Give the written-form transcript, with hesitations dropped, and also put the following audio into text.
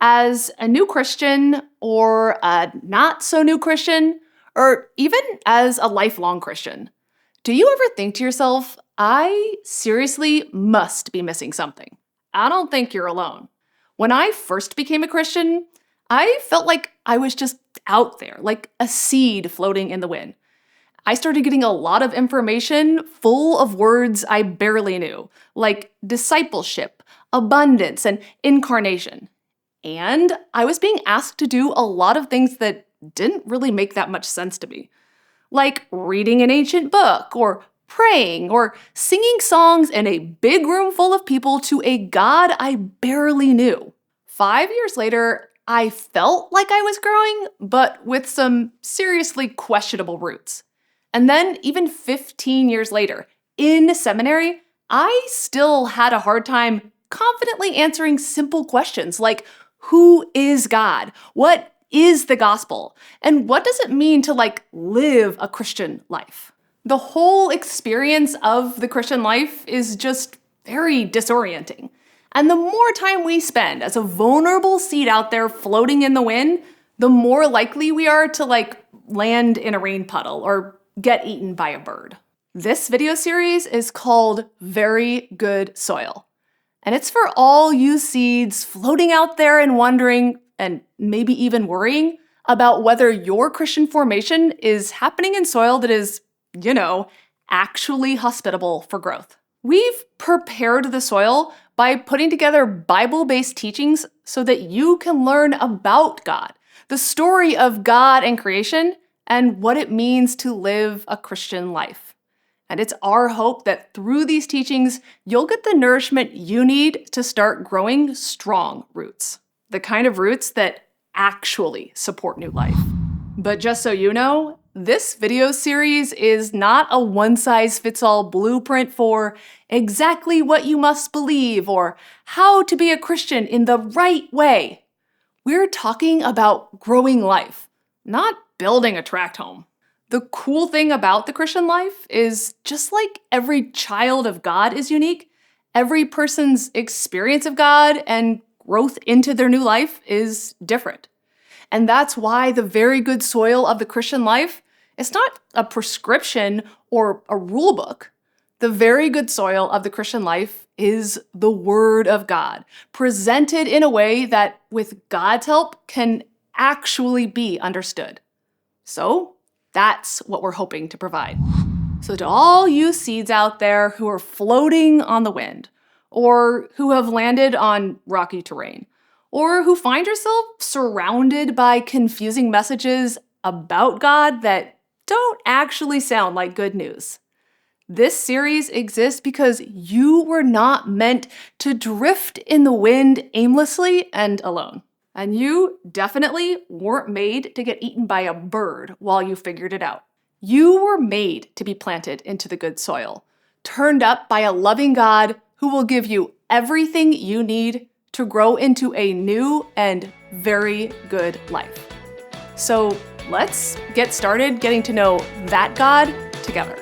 As a new Christian, or a not so new Christian, or even as a lifelong Christian, do you ever think to yourself, I seriously must be missing something? I don't think you're alone. When I first became a Christian, I felt like I was just out there, like a seed floating in the wind. I started getting a lot of information full of words I barely knew, like discipleship, abundance, and incarnation. And I was being asked to do a lot of things that didn't really make that much sense to me, like reading an ancient book, or praying, or singing songs in a big room full of people to a God I barely knew. 5 years later, I felt like I was growing, but with some seriously questionable roots. And then, even 15 years later, in seminary, I still had a hard time confidently answering simple questions like, who is God? What is the gospel? And what does it mean to live a Christian life? The whole experience of the Christian life is just very disorienting. And the more time we spend as a vulnerable seed out there floating in the wind, the more likely we are to land in a rain puddle or get eaten by a bird. This video series is called Very Good Soil. And it's for all you seeds floating out there and wondering, and maybe even worrying, about whether your Christian formation is happening in soil that is, actually hospitable for growth. We've prepared the soil by putting together Bible-based teachings so that you can learn about God, the story of God and creation, and what it means to live a Christian life. And it's our hope that through these teachings, you'll get the nourishment you need to start growing strong roots. The kind of roots that actually support new life. But just so you know, this video series is not a one-size-fits-all blueprint for exactly what you must believe or how to be a Christian in the right way. We're talking about growing life, not building a tract home. The cool thing about the Christian life is just like every child of God is unique, every person's experience of God and growth into their new life is different. And that's why the very good soil of the Christian life is not a prescription or a rule book. The very good soil of the Christian life is the Word of God, presented in a way that, with God's help, can actually be understood. So, that's what we're hoping to provide. So to all you seeds out there who are floating on the wind, or who have landed on rocky terrain, or who find yourself surrounded by confusing messages about God that don't actually sound like good news. This series exists because you were not meant to drift in the wind aimlessly and alone. And you definitely weren't made to get eaten by a bird while you figured it out. You were made to be planted into the good soil, turned up by a loving God who will give you everything you need to grow into a new and very good life. So let's get started getting to know that God together.